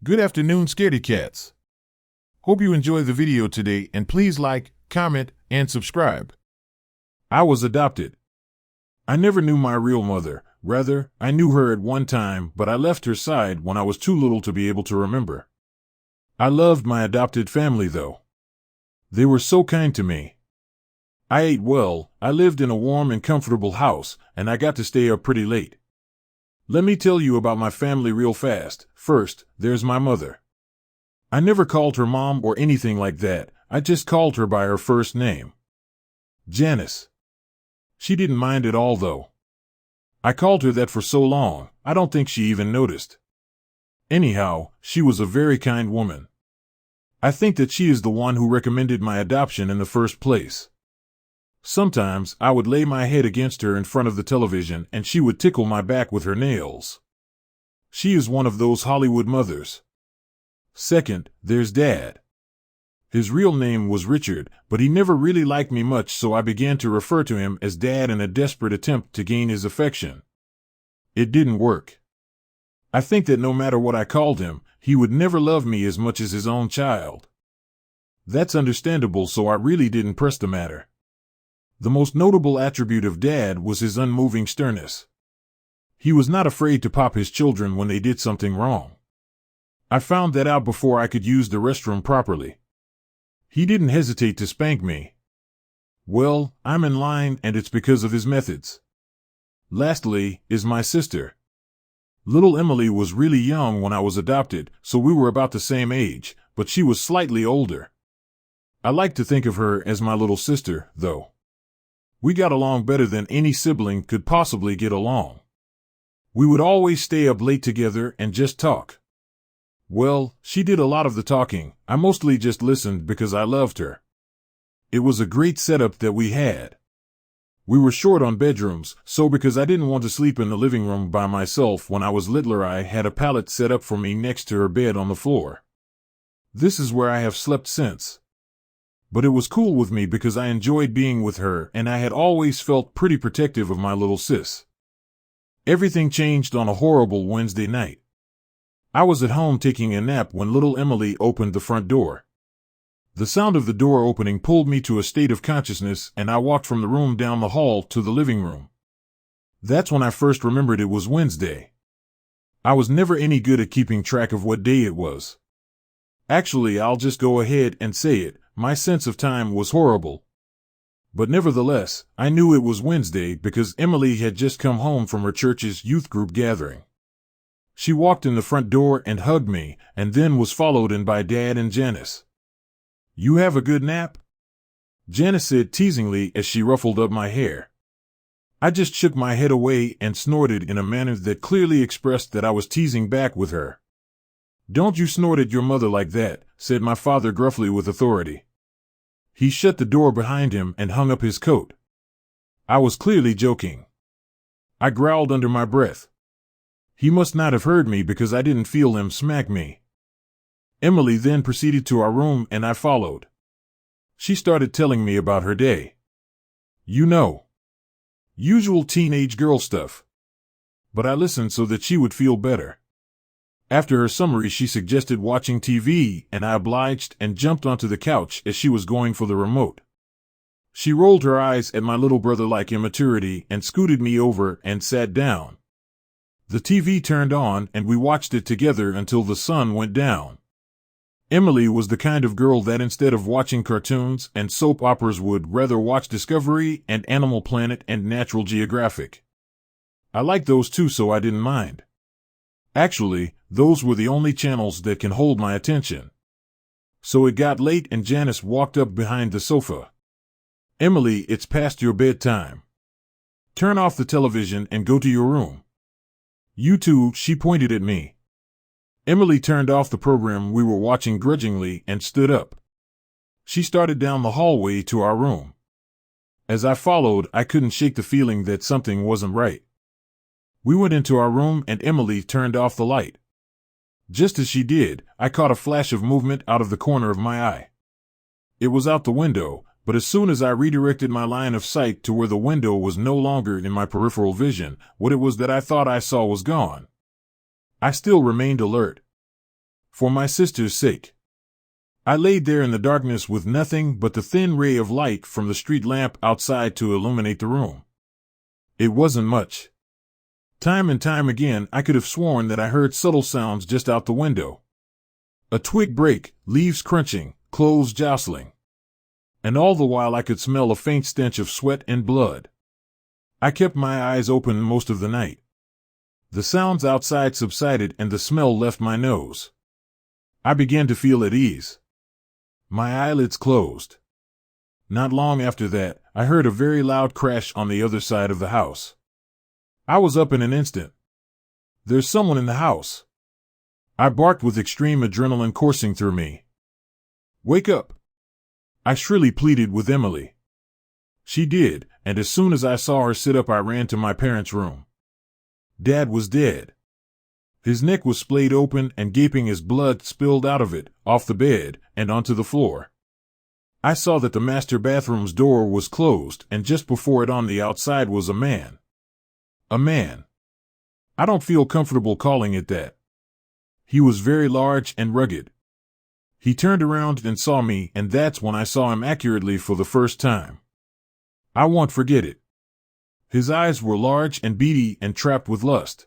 Good afternoon, scaredy cats. Hope you enjoy the video today and please like, comment, and subscribe. I was adopted. I never knew my real mother. Rather, I knew her at one time, but I left her side when I was too little to be able to remember. I loved my adopted family though. They were so kind to me. I ate well, I lived in a warm and comfortable house, and I got to stay up pretty late. Let me tell you about my family real fast. First, there's my mother. I never called her mom or anything like that, I just called her by her first name. Janice. She didn't mind at all though. I called her that for so long, I don't think she even noticed. Anyhow, she was a very kind woman. I think that she is the one who recommended my adoption in the first place. Sometimes I would lay my head against her in front of the television and she would tickle my back with her nails. She is one of those Hollywood mothers. Second, there's Dad. His real name was Richard, but he never really liked me much, so I began to refer to him as Dad in a desperate attempt to gain his affection. It didn't work. I think that no matter what I called him, he would never love me as much as his own child. That's understandable, so I really didn't press the matter. The most notable attribute of Dad was his unmoving sternness. He was not afraid to pop his children when they did something wrong. I found that out before I could use the restroom properly. He didn't hesitate to spank me. Well, I'm in line, and it's because of his methods. Lastly, is my sister. Little Emily was really young when I was adopted, so we were about the same age, but she was slightly older. I like to think of her as my little sister, though. We got along better than any sibling could possibly get along. We would always stay up late together and just talk. Well, she did a lot of the talking. I mostly just listened because I loved her. It was a great setup that we had. We were short on bedrooms, so because I didn't want to sleep in the living room by myself when I was littler, I had a pallet set up for me next to her bed on the floor. This is where I have slept since. But it was cool with me because I enjoyed being with her and I had always felt pretty protective of my little sis. Everything changed on a horrible Wednesday night. I was at home taking a nap when little Emily opened the front door. The sound of the door opening pulled me to a state of consciousness and I walked from the room down the hall to the living room. That's when I first remembered it was Wednesday. I was never any good at keeping track of what day it was. Actually, I'll just go ahead and say it. My sense of time was horrible. But nevertheless, I knew it was Wednesday because Emily had just come home from her church's youth group gathering. She walked in the front door and hugged me, and then was followed in by Dad and Janice. "You have a good nap?" Janice said teasingly as she ruffled up my hair. I just shook my head away and snorted in a manner that clearly expressed that I was teasing back with her. "Don't you snort at your mother like that," said my father gruffly with authority. He shut the door behind him and hung up his coat. I was clearly joking. I growled under my breath. He must not have heard me because I didn't feel him smack me. Emily then proceeded to our room and I followed. She started telling me about her day. You know, usual teenage girl stuff. But I listened so that she would feel better. After her summary, she suggested watching TV, and I obliged and jumped onto the couch as she was going for the remote. She rolled her eyes at my little brother-like immaturity and scooted me over and sat down. The TV turned on and we watched it together until the sun went down. Emily was the kind of girl that instead of watching cartoons and soap operas would rather watch Discovery and Animal Planet and Natural Geographic. I liked those too, so I didn't mind. Actually, those were the only channels that can hold my attention. So it got late and Janice walked up behind the sofa. "Emily, it's past your bedtime. Turn off the television and go to your room." "You too," she pointed at me. Emily turned off the program we were watching grudgingly and stood up. She started down the hallway to our room. As I followed, I couldn't shake the feeling that something wasn't right. We went into our room and Emily turned off the light. Just as she did, I caught a flash of movement out of the corner of my eye. It was out the window, but as soon as I redirected my line of sight to where the window was no longer in my peripheral vision, what it was that I thought I saw was gone. I still remained alert. for my sister's sake. I laid there in the darkness with nothing but the thin ray of light from the street lamp outside to illuminate the room. It wasn't much. Time and time again I could have sworn that I heard subtle sounds just out the window. A twig break, leaves crunching, clothes jostling. And all the while I could smell a faint stench of sweat and blood. I kept my eyes open most of the night. The sounds outside subsided and the smell left my nose. I began to feel at ease. My eyelids closed. Not long after that, I heard a very loud crash on the other side of the house. I was up in an instant. "There's someone in the house!" I barked with extreme adrenaline coursing through me. "Wake up!" I shrilly pleaded with Emily. She did, and as soon as I saw her sit up I ran to my parents' room. Dad was dead. His neck was splayed open and gaping as blood spilled out of it, off the bed, and onto the floor. I saw that the master bathroom's door was closed, and just before it on the outside was a man. A man. I don't feel comfortable calling it that. He was very large and rugged. He turned around and saw me, and that's when I saw him accurately for the first time. I won't forget it. His eyes were large and beady and trapped with lust.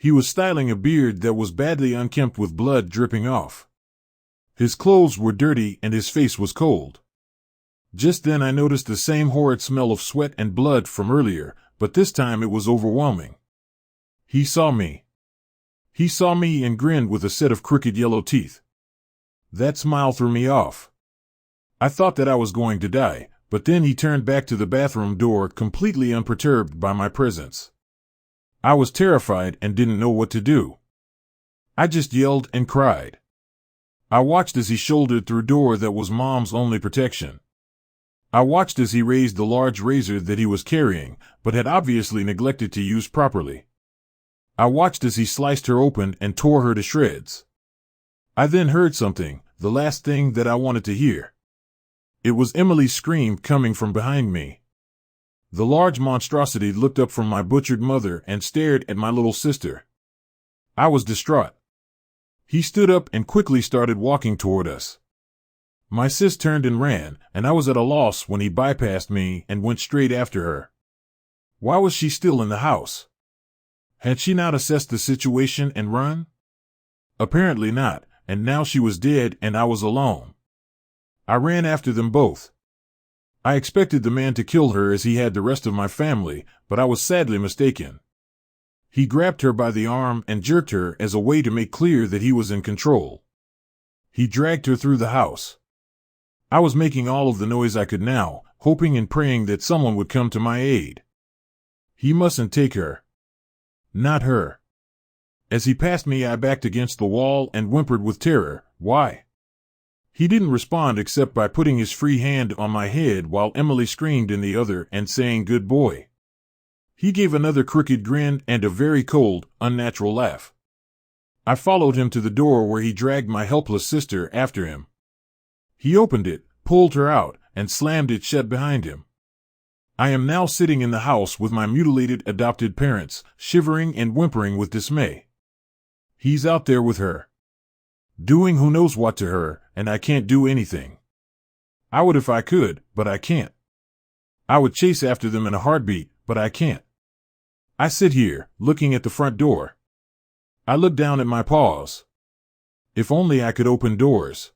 He was styling a beard that was badly unkempt with blood dripping off. His clothes were dirty and his face was cold. Just then I noticed the same horrid smell of sweat and blood from earlier, but this time it was overwhelming. He saw me. He saw me and grinned with a set of crooked yellow teeth. That smile threw me off. I thought that I was going to die, but then he turned back to the bathroom door completely unperturbed by my presence. I was terrified and didn't know what to do. I just yelled and cried. I watched as he shouldered through door that was Mom's only protection. I watched as he raised the large razor that he was carrying, but had obviously neglected to use properly. I watched as he sliced her open and tore her to shreds. I then heard something, the last thing that I wanted to hear. It was Emily's scream coming from behind me. The large monstrosity looked up from my butchered mother and stared at my little sister. I was distraught. He stood up and quickly started walking toward us. My sis turned and ran, and I was at a loss when he bypassed me and went straight after her. Why was she still in the house? Had she not assessed the situation and run? Apparently not, and now she was dead and I was alone. I ran after them both. I expected the man to kill her as he had the rest of my family, but I was sadly mistaken. He grabbed her by the arm and jerked her as a way to make clear that he was in control. He dragged her through the house. I was making all of the noise I could now, hoping and praying that someone would come to my aid. He mustn't take her. Not her. As he passed me, I backed against the wall and whimpered with terror, "Why?" He didn't respond except by putting his free hand on my head while Emily screamed in the other and saying, "Good boy." He gave another crooked grin and a very cold, unnatural laugh. I followed him to the door where he dragged my helpless sister after him. He opened it, pulled her out, and slammed it shut behind him. I am now sitting in the house with my mutilated adopted parents, shivering and whimpering with dismay. He's out there with her, doing who knows what to her, and I can't do anything. I would if I could, but I can't. I would chase after them in a heartbeat, but I can't. I sit here, looking at the front door. I look down at my paws. If only I could open doors.